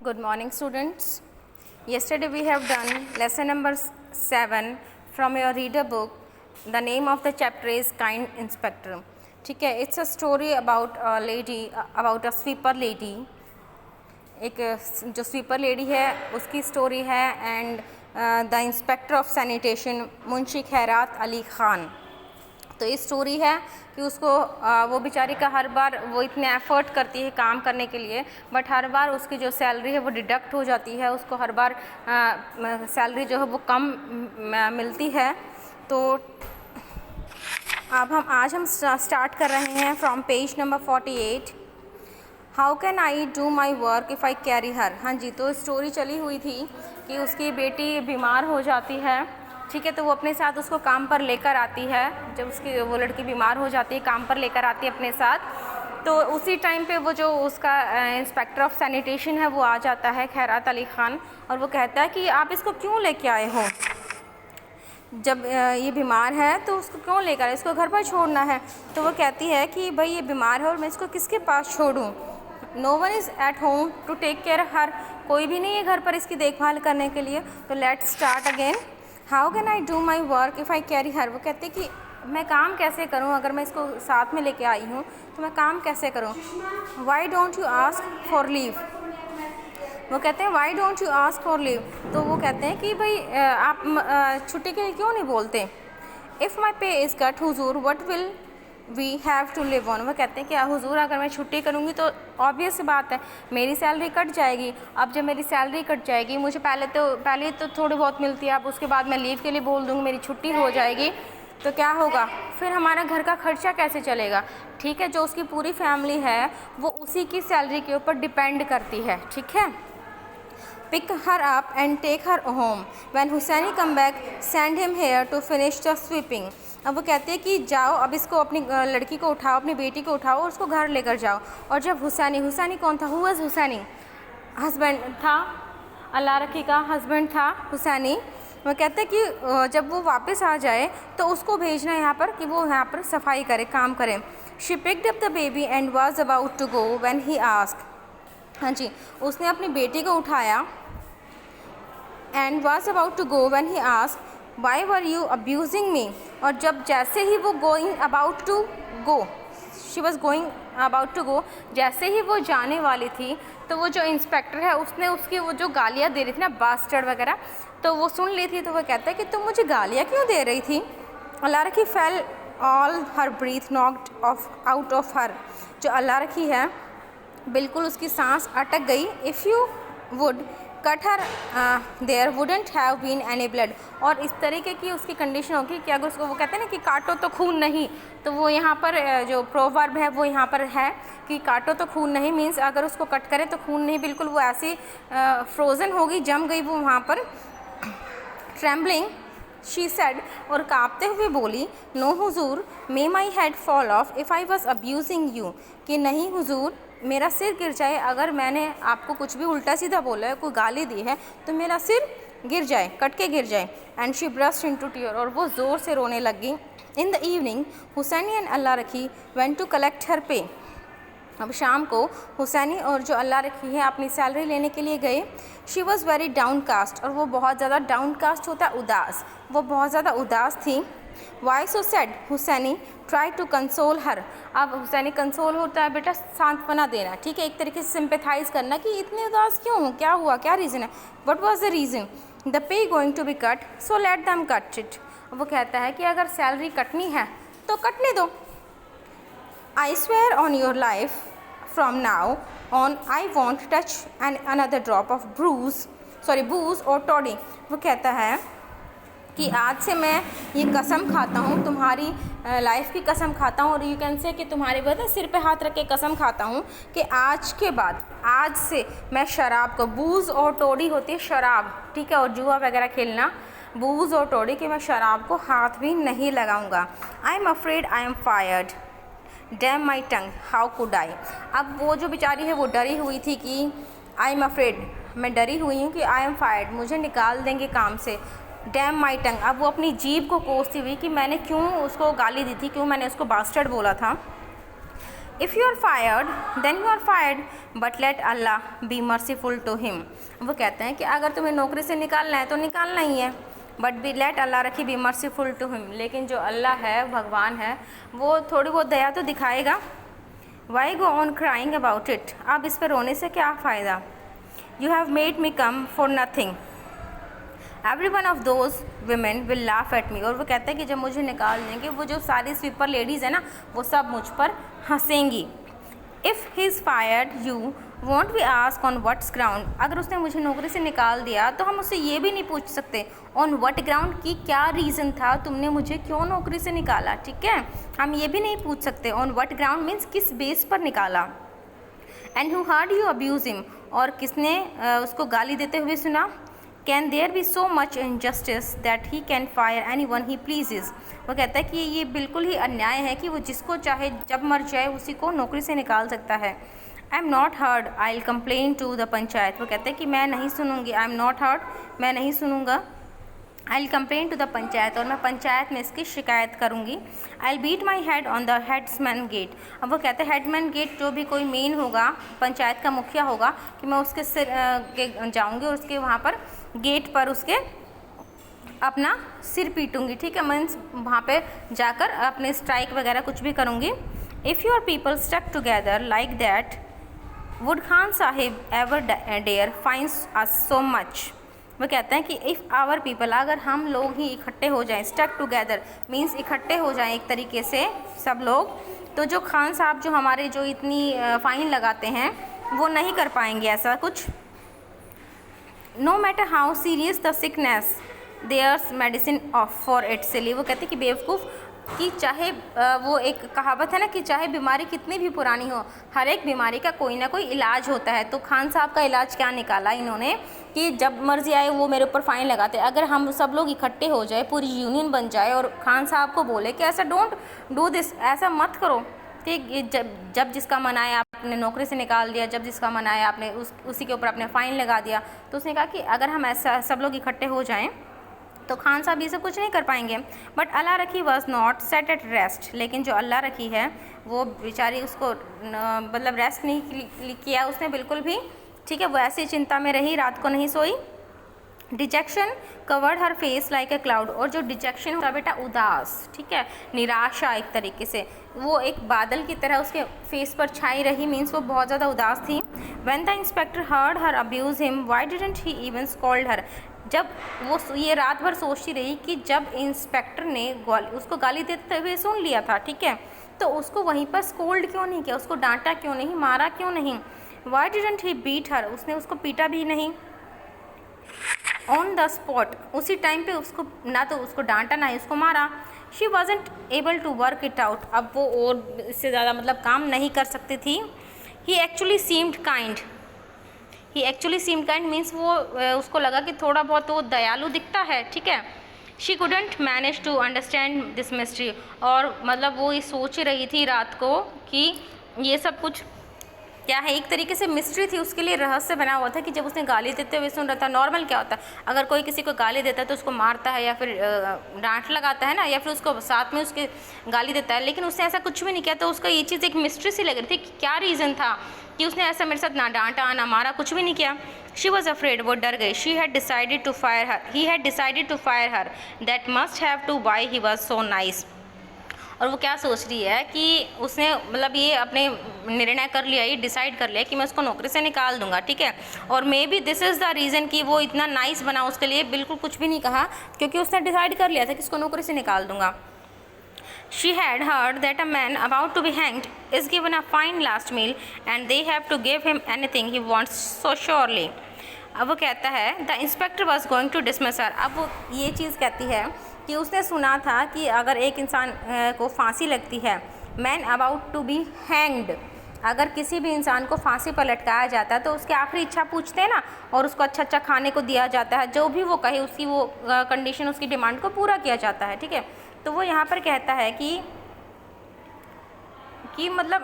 Good morning, students. Yesterday we have done lesson number 7 from your reader book. The name of the chapter is Kind Inspector. ठीक है, it's a story about a lady, about a sweeper lady. एक जो sweeper lady है उसकी story है and the inspector of sanitation Munshi खैरात अली ख़ान. तो ये स्टोरी है कि उसको वो बेचारी का हर बार वो इतने एफ़र्ट करती है काम करने के लिए, बट हर बार उसकी जो सैलरी है वो डिडक्ट हो जाती है. उसको हर बार सैलरी जो है वो कम मिलती है. तो अब आज हम स्टार्ट कर रहे हैं from page number 48. How can I do my work if I carry her. हाँ जी, तो स्टोरी चली हुई थी कि उसकी बेटी बीमार हो जाती है. ठीक है, तो वो अपने साथ उसको काम पर लेकर आती है. जब उसकी वो लड़की बीमार हो जाती है काम पर लेकर आती है अपने साथ, तो उसी टाइम पे वो जो उसका इंस्पेक्टर ऑफ सैनिटेशन है वो आ जाता है, खैरात अली ख़ान, और वो कहता है कि आप इसको क्यों लेके आए हो. जब ये बीमार है तो उसको क्यों लेकर आए, इसको घर पर छोड़ना है. तो वो कहती है कि भाई ये बीमार है और मैं इसको किसके पास छोड़ूं. No one is at home to take care her. कोई भी नहीं है घर पर इसकी देखभाल करने के लिए. तो let's start again. How can I do my work if I carry her. वो कहते कि मैं काम कैसे करूं, अगर मैं इसको साथ में लेके आई हूं तो मैं काम कैसे करूं. Why don't you ask for leave. वो कहते हैं why don't you ask for leave. तो वो कहते हैं कि भाई आप छुट्टी के लिए क्यों नहीं बोलते. If my pay is cut हुजूर what will we have to live on. वो कहते हैं कि हुजूर अगर मैं छुट्टी करूँगी तो ऑब्वियस सी बात है मेरी सैलरी कट जाएगी. अब जब मेरी सैलरी कट जाएगी, मुझे पहले तो थोड़ी बहुत मिलती है, अब उसके बाद मैं लीव के लिए बोल दूँगी, मेरी छुट्टी हो जाएगी, तो क्या होगा फिर हमारा घर का खर्चा कैसे चलेगा. ठीक है, जो उसकी पूरी फैमिली है वो उसी की सैलरी के ऊपर डिपेंड करती है. ठीक है. Pick her up and take her home. When Husaini come back send him here to finish the sweeping. अब वो कहते हैं कि जाओ, अब इसको अपनी लड़की को उठाओ, अपनी बेटी को उठाओ और उसको घर लेकर जाओ. और जब हुसैनी कौन था, हु वाज हुसैनी, हस्बैंड था, अल्लाह रखी का हस्बैंड था हुसैनी. वो कहते हैं कि जब वो वापस आ जाए तो उसको भेजना यहाँ पर कि वो यहाँ पर सफाई करे, काम करे. She picked up the baby and was about to go when he asked. हाँ जी, उसने अपनी बेटी को उठाया and was about to go when he asked why were you abusing me. और जब जैसे ही वो going about to go, she was going about to go, जैसे ही वो जाने वाली थी तो वो जो इंस्पेक्टर है उसने उसकी वो जो गालियाँ दे रही थी ना, बास्टर्ड वगैरह, तो वो सुन ली थी. तो वो कहता है कि तुम मुझे गालियाँ क्यों दे रही थी. Allah Rakhi fell all her breath knocked off out of her. जो अल्लाह रखी है बिल्कुल उसकी सांस अटक गई. If you would cut her there wouldn't have been any blood. और इस तरीके की उसकी कंडीशन होगी कि अगर उसको, वो कहते हैं ना कि काटो तो खून नहीं, तो वो यहाँ पर जो प्रोवर्ब है वो यहाँ पर है कि काटो तो खून नहीं, मीन्स अगर उसको कट करे तो खून नहीं, बिल्कुल वो ऐसी फ्रोज़न होगी, जम गई वो वहाँ पर. ट्रेम्बलिंग शी सेड, और काँपते हुए बोली, नो हुजूर may my head fall off if I was abusing you. कि नहीं हुजूर, मेरा सिर गिर जाए अगर मैंने आपको कुछ भी उल्टा सीधा बोला है, कोई गाली दी है, तो मेरा सिर गिर जाए, कट के गिर जाए. And she burst into tear, और वो ज़ोर से रोने लगी. In the evening Husaini and Allah Rakhi went to collect हर पे. अब शाम को हुसैनी और जो अल्लाह रखी है अपनी सैलरी लेने के लिए गए. She was very downcast, और वो बहुत ज़्यादा डाउन कास्ट होता है उदास, वो बहुत ज़्यादा उदास थी. Why so sad Husaini try to console her. अब हुसैनी कंसोल होता है बेटा सांत्वना देना. ठीक है, एक तरीके से सिंपैथाइज़ करना कि इतने उदास क्यों हो, क्या हुआ, क्या रीज़न है. What was the reason. The pay going to be cut so let them cut it. वो कहता है कि अगर सैलरी कटनी है तो कटने दो. I swear on your life from now on I won't touch and another drop of booze और टॉडी. वो कहता है कि आज से मैं ये कसम खाता हूँ, तुम्हारी लाइफ की कसम खाता हूँ, और यू कैन से कि तुम्हारे बता सिर पे हाथ रख के कसम खाता हूँ कि आज के बाद, आज से मैं शराब को, बूज़ और टोडी होती है शराब, ठीक है, और जुआ वगैरह खेलना, बूज़ और टोडी, कि मैं शराब को हाथ भी नहीं लगाऊंगा. I am afraid I am fired dam my tongue how could I. अब वो जो बेचारी है वो डरी हुई थी कि आई एम अफ्रेड, मैं डरी हुई हूँ कि आई एम फायर्ड, मुझे निकाल देंगे काम से. डैम माई टंग, अब वो अपनी जीभ को कोसती हुई कि मैंने क्यों उसको गाली दी थी, क्यों मैंने उसको बास्टर्ड बोला था. If you are fired then you are fired but let Allah be merciful to him. वो कहते हैं कि अगर तुम्हें नौकरी से निकालना है तो निकालना ही है, बट बी लेट अल्लाह रखी बी मर्सीफुल टू हिम, लेकिन जो अल्लाह है, भगवान है, वो थोड़ी बहुत दया तो दिखाएगा। Why go on crying about it, अब इस पर रोने से क्या फ़ायदा। You have made me come for nothing, every one of those women will laugh at me. और वो कहते हैं कि जब मुझे निकाल देंगे वो जो सारी स्वीपर लेडीज़ है ना, वो सब मुझ पर हंसेंगी। If he is fired you won't we ask on what's ground, अगर उसने मुझे नौकरी से निकाल दिया तो हम उससे ये भी नहीं पूछ सकते ऑन वट ग्राउंड की क्या रीज़न था, तुमने मुझे क्यों नौकरी से निकाला। ठीक है, हम ये भी नहीं पूछ सकते ऑन वट ग्राउंड मीन्स किस बेस पर निकाला। And who heard you abuse him, और किसने उसको गाली देते हुए सुना। Can there be so much injustice that he can fire anyone he pleases, वो कहता है कि ये बिल्कुल ही अन्याय है कि वो जिसको चाहे जब मर जाए उसी को नौकरी से निकाल सकता है। I am not heard I will complain to the panchayat, वो कहते हैं कि मैं नहीं सुनूंगी, आई एम नॉट हर्ड, मैं नहीं सुनूंगा, I will complain to the panchayat, और मैं पंचायत में इसकी शिकायत करूंगी। I will beat my head on the headsman gate, अब वो कहते हैं हेडमैन गेट जो भी कोई मेन होगा, पंचायत का मुखिया होगा, कि मैं उसके सिर के जाऊँगी और उसके वहाँ पर गेट पर उसके अपना सिर पीटूंगी। ठीक है, मीन्स वहाँ पे जाकर अपने स्ट्राइक वगैरह कुछ भी करूँगी। If your people stuck together like that would Khan Sahib ever dare fines us so much, वो कहते हैं कि इफ़ आवर पीपल, अगर हम लोग ही इकट्ठे हो जाएं, स्टक टुगेदर मीन्स इकट्ठे हो जाएं एक तरीके से सब लोग, तो जो खान साहब जो हमारे जो इतनी फ़ाइन लगाते हैं वो नहीं कर पाएंगे ऐसा कुछ। No matter how serious the sickness there's medicine of for it silly, वो कहते हैं कि बेवकूफ़ कि चाहे वो एक कहावत है ना कि चाहे बीमारी कितनी भी पुरानी हो, हर एक बीमारी का कोई ना कोई इलाज होता है। तो खान साहब का इलाज क्या निकाला इन्होंने कि जब मर्जी आए वो मेरे ऊपर फ़ाइन लगाते। अगर हम सब लोग इकट्ठे हो जाए, पूरी यूनियन बन जाए और खान साहब को बोले कि ऐसा डोंट डू दिस, ऐसा मत करो, ठीक, जब जिसका मन आया आपने नौकरी से निकाल दिया, जब जिसका मन आया आपने उसी के ऊपर आपने फ़ाइन लगा दिया। तो उसने कहा कि अगर हम ऐसा सब लोग इकट्ठे हो जाएँ तो खान साहब ये सब कुछ नहीं कर पाएंगे। बट अल्लाह रखी was not set at rest, लेकिन जो अल्लाह रखी है वो बेचारी उसको मतलब रेस्ट नहीं किया उसने बिल्कुल भी। ठीक है, वो ऐसी चिंता में रही, रात को नहीं सोई। Detection covered her face like a cloud, और जो डिजेक्शन होता बेटा उदास, ठीक है, निराशा एक तरीके से, वो एक बादल की तरह उसके फेस पर छाई रही, मीन्स वो बहुत ज़्यादा उदास थी। When the inspector heard her abuse him why didn't he even scold her, जब वो ये रात भर सोचती रही कि जब इंस्पेक्टर ने उसको गाली देते हुए सुन लिया था, ठीक है, तो उसको वहीं पर स्कोल्ड क्यों नहीं किया, उसको डांटा क्यों नहीं, मारा क्यों नहीं। Why didn't he beat her, उसने उसको पीटा भी नहीं। ऑन द स्पॉट, उसी टाइम पे उसको ना तो उसको डांटा ना ही उसको मारा। She wasn't able to work it out, अब वो और इससे ज़्यादा मतलब काम नहीं कर सकती थी। ही एक्चुअली सीम्ड काइंड, ही एक्चुअली सीम्ड काइंड मीन्स वो उसको लगा कि थोड़ा बहुत वो दयालु दिखता है, ठीक है। She couldn't manage to understand this mystery, और मतलब वो ये सोच रही थी रात को कि ये सब कुछ क्या है, एक तरीके से मिस्ट्री थी उसके लिए, रहस्य बना हुआ था कि जब उसने गाली देते हुए सुन रहा था। नॉर्मल क्या होता है, अगर कोई किसी को गाली देता है तो उसको मारता है या फिर डांट लगाता है ना, या फिर उसको साथ में उसके गाली देता है, लेकिन उसने ऐसा कुछ भी नहीं किया। तो उसका ये चीज़ एक मिस्ट्री सी लग रही थी कि क्या रीज़न था कि उसने ऐसा मेरे साथ ना डांटा ना मारा, कुछ भी नहीं किया। शी वॉज अफ्रेड, वो डर गई। She had decided to fire her, he had decided to fire her that must have to why he was so nice, और वो क्या सोच रही है कि उसने मतलब ये अपने निर्णय कर लिया, ये डिसाइड कर लिया कि मैं उसको नौकरी से निकाल दूंगा, ठीक है। और may be this is the reason कि वो इतना नाइस बना, उसके लिए बिल्कुल कुछ भी नहीं कहा, क्योंकि उसने डिसाइड कर लिया था कि इसको नौकरी से निकाल दूंगा। She had heard that a man about to be hanged is given a fine last meal and they have to give him anything he wants so surely. अब वो कहता है the inspector was going to dismiss her. अब वो ये चीज़ कहती है कि उसने सुना था कि अगर एक इंसान को फांसी लगती है, man about to be hanged, अगर किसी भी इंसान को फांसी पर लटकाया जाता है तो उसकी आखिरी इच्छा पूछते हैं ना, और उसको अच्छा अच्छा खाने को दिया जाता है, जो भी वो कहे उसकी वो कंडीशन, उसकी डिमांड को पूरा किया जाता है, ठीक है। तो वो यहाँ पर कहता है कि मतलब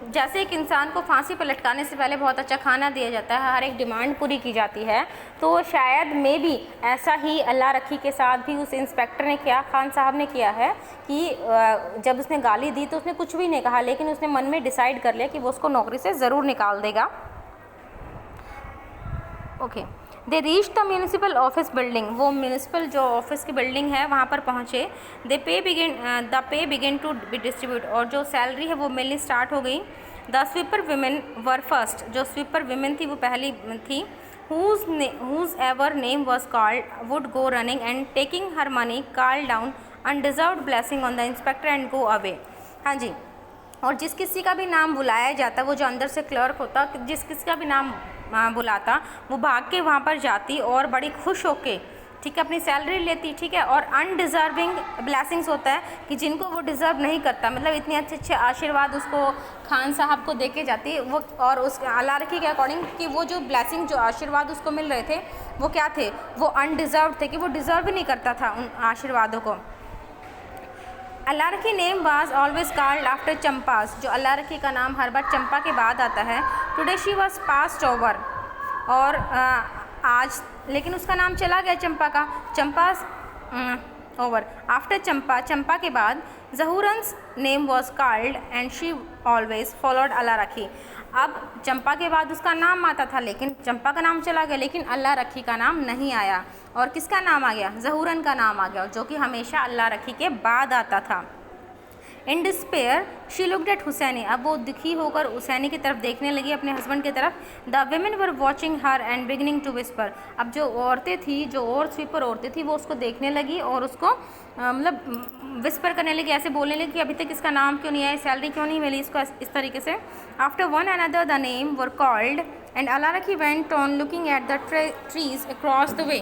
जैसे एक इंसान को फांसी पर लटकाने से पहले बहुत अच्छा खाना दिया जाता है, हर एक डिमांड पूरी की जाती है, तो शायद मे भी ऐसा ही अल्लाह रखी के साथ भी उस इंस्पेक्टर ने किया, खान साहब ने किया है कि जब उसने गाली दी तो उसने कुछ भी नहीं कहा, लेकिन उसने मन में डिसाइड कर लिया कि वो उसको नौकरी से ज़रूर निकाल देगा। Okay, they reach the municipal office building, वो म्यूनिसिपल जो ऑफिस की बिल्डिंग है वहाँ पर पहुँचे। The pay begin to be distribute, और जो सैलरी है वो मिलनी स्टार्ट हो गई। The sweeper women were first, जो स्वीपर विमेन थी वो पहली थी। whose ever name was called would go running and taking her money call down undeserved blessing on the inspector and go away। हाँ जी, और जिस किसी का भी नाम बुलाया जाता, वो जो अंदर से क्लर्क होता, जिस किसी का भी नाम बुलाता, वो भाग के वहाँ पर जाती और बड़ी खुश होके, ठीक है, अपनी सैलरी लेती, ठीक है। और अनडिज़र्विंग ब्लेसिंग्स होता है कि जिनको वो डिज़र्व नहीं करता, मतलब इतने अच्छे अच्छे आशीर्वाद उसको खान साहब को दे के जाती वो, और उस अल्लाह रखी के अकॉर्डिंग कि वो जो ब्लेसिंग, जो आशीर्वाद उसको मिल रहे थे वो क्या थे, वो अनडिज़र्व थे, कि वो डिज़र्व ही नहीं करता था उन आशीर्वादों को। Allah Rakhi name was always called after Champa's, जो अल्लाह रखी का नाम हर बार चंपा के बाद आता है। Today she was passed over, और आज लेकिन उसका नाम चला गया चंपा का, चंपास ओवर आफ्टर चंपा, चंपा के बाद। Zahooran's name was called and she always followed Allah Rakhi, अब चंपा के बाद उसका नाम आता था, लेकिन चंपा का नाम चला गया, लेकिन अल्लाह रखी का नाम नहीं आया। और किसका नाम आ गया, ज़हूरन का नाम आ गया, जो कि हमेशा अल्लाह रखी के बाद आता था। In despair she looked at Hussaini, अब वो दुखी होकर हुसैनी की तरफ देखने लगी, अपने हस्बैंड की तरफ। The women were watching her and beginning to whisper, अब जो औरतें थी, जो और स्वीपर औरतें थी, वो उसको देखने लगी और उसको मतलब विस्पर करने लगी, ऐसे बोलने लगी कि अभी तक इसका नाम क्यों नहीं आया, सैलरी क्यों नहीं मिली इसको, इस तरीके से। After one another the name were called and Allah Rakhi went on looking at the trees across the way.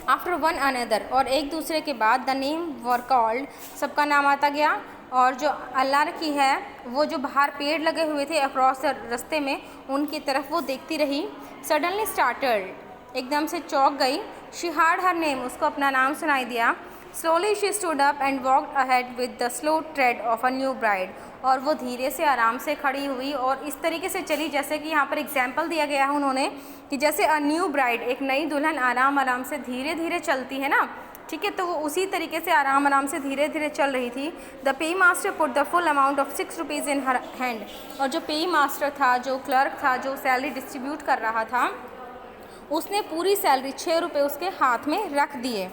After one another, और एक दूसरे के बाद, द नेम वर कॉल्ड, सबका नाम आता गया। और जो अल्लाह रखी है वो जो बाहर पेड़ लगे हुए थे अक्रॉस रास्ते में, उनकी तरफ वो देखती रही। सडनली स्टार्टर्ड, एकदम से चौंक गई। शी हार्ड हर नेम, उसको अपना नाम सुनाई दिया। Slowly she stood up and walked ahead with the slow trade of a new bride, और वो धीरे से आराम से खड़ी हुई और इस तरीके से चली जैसे कि यहाँ पर एग्जाम्पल दिया गया है उन्होंने कि जैसे अ न्यू ब्राइड, एक नई दुल्हन आराम आराम से धीरे धीरे चलती है ना, ठीक है, तो वो उसी तरीके से आराम आराम से धीरे धीरे चल रही थी। The pay master put the full amount of 6 rupees in her hand, और जो पे मास्टर था, जो क्लर्क था, जो सैलरी डिस्ट्रीब्यूट कर रहा था, उसने पूरी सैलरी 6 रुपये उसके हाथ में रख दिए।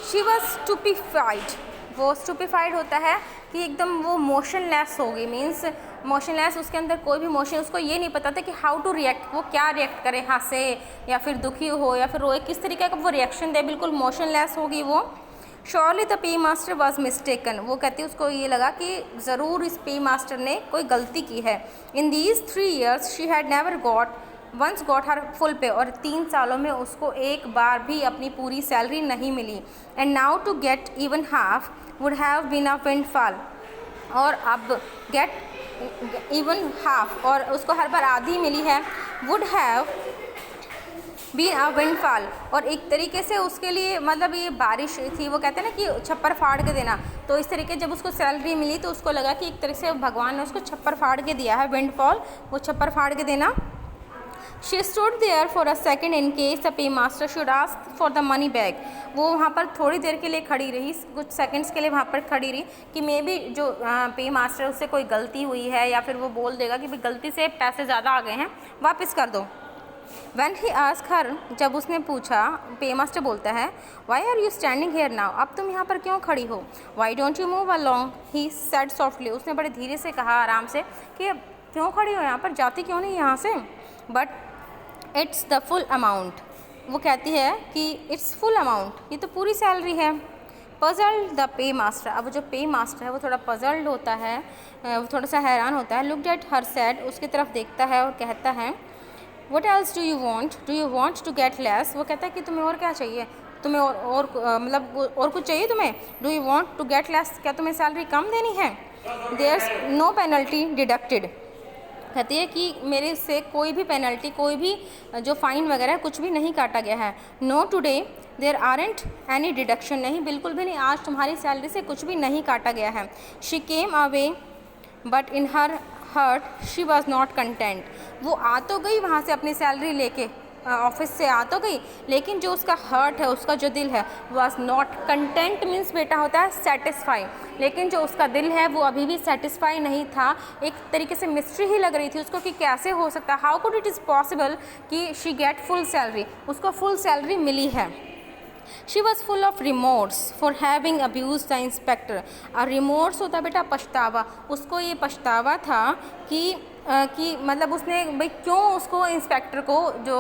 शी वॉज स्टूपिफाइड, वो स्टूपिफाइड होता है कि एकदम वो मोशनलेस हो गई, मीन्स मोशनलेस, उसके अंदर कोई भी मोशन, उसको ये नहीं पता था कि हाउ टू रिएक्ट, वो क्या रिएक्ट करे, हंसे या फिर दुखी हो या फिर रोए, किस तरीके का वो रिएक्शन दे, बिल्कुल मोशनलेस होगी वो। Surely the pay master was mistaken, वो कहती है उसको ये लगा कि ज़रूर इस पे मास्टर ने कोई गलती की है। In these 3 years she had never once got her full pay, और 3 सालों में उसको एक बार भी अपनी पूरी सैलरी नहीं मिली। And now to get even half would have been a windfall, और अब गेट इवन हाफ, और उसको हर बार आधी मिली है। Would have been a windfall, और एक तरीके से उसके लिए मतलब ये बारिश थी, वो कहते हैं ना कि छप्पर फाड़ के देना, तो इस तरीके जब उसको सैलरी मिली तो उसको लगा कि एक तरह से भगवान ने उसको छप्पर फाड़ के दिया है, विंडफॉल, वो छप्पर फाड़ के देना। She stood there for a second in case the paymaster should ask for the money back, वो वहाँ पर थोड़ी देर के लिए खड़ी रही, कुछ सेकंड्स के लिए वहाँ पर खड़ी रही कि मे बी जो पे मास्टर उससे कोई गलती हुई है या फिर वो बोल देगा कि भाई गलती से पैसे ज़्यादा आ गए हैं, वापस कर दो। When he asked her, जब उसने पूछा, पे मास्टर बोलता है, Why are you standing here now, अब तुम यहाँ पर क्यों खड़ी हो? Why don't you move along, he said softly, उसने बड़े धीरे से कहा आराम से कि क्यों खड़ी हो यहाँ पर, जाती क्यों नहीं यहाँ से? But it's the full amount, वो कहती है कि इट्स फुल अमाउंट, ये तो पूरी सैलरी है। पजल्ड द पे मास्टर, अब जो पे मास्टर है वो थोड़ा पजल्ड होता है, वो थोड़ा सा हैरान होता है। लुक्ड एट हर सैड, उसकी तरफ देखता है और कहता है, what else do you want to get less, वो कहता है कि तुम्हें और क्या चाहिए, तुम्हें और मतलब और कुछ चाहिए तुम्हें? Do you want to get less, क्या तुम्हें सैलरी कम देनी है? देयर्स नो पेनल्टी डिडक्टेड, कहती है कि मेरे से कोई भी पेनल्टी, कोई भी जो फ़ाइन वगैरह कुछ भी नहीं काटा गया है। No today there aren't any deduction, नहीं बिल्कुल भी नहीं, आज तुम्हारी सैलरी से कुछ भी नहीं काटा गया है। She came away but in her heart she was not content, वो आ तो गई वहाँ से अपनी सैलरी लेके, ऑफिस से आ तो गई, लेकिन जो उसका हर्ट है, उसका जो दिल है, वॉज नॉट कंटेंट, मीन्स बेटा होता है सेटिस्फाई, लेकिन जो उसका दिल है वो अभी भी सेटिस्फाई नहीं था। एक तरीके से मिस्ट्री ही लग रही थी उसको कि कैसे हो सकता है, how could it is possible कि शी गेट फुल सैलरी, उसको फुल सैलरी मिली है। She was full of remorse for having abuse the inspector, और रिमोर्स होता बेटा पछतावा, उसको ये पछतावा था कि मतलब उसने भाई क्यों उसको इंस्पेक्टर को, जो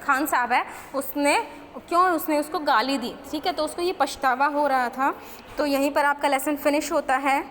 खान साहब है, उसने उसको गाली दी, ठीक है, तो उसको ये पछतावा हो रहा था। तो यहीं पर आपका लेसन फिनिश होता है।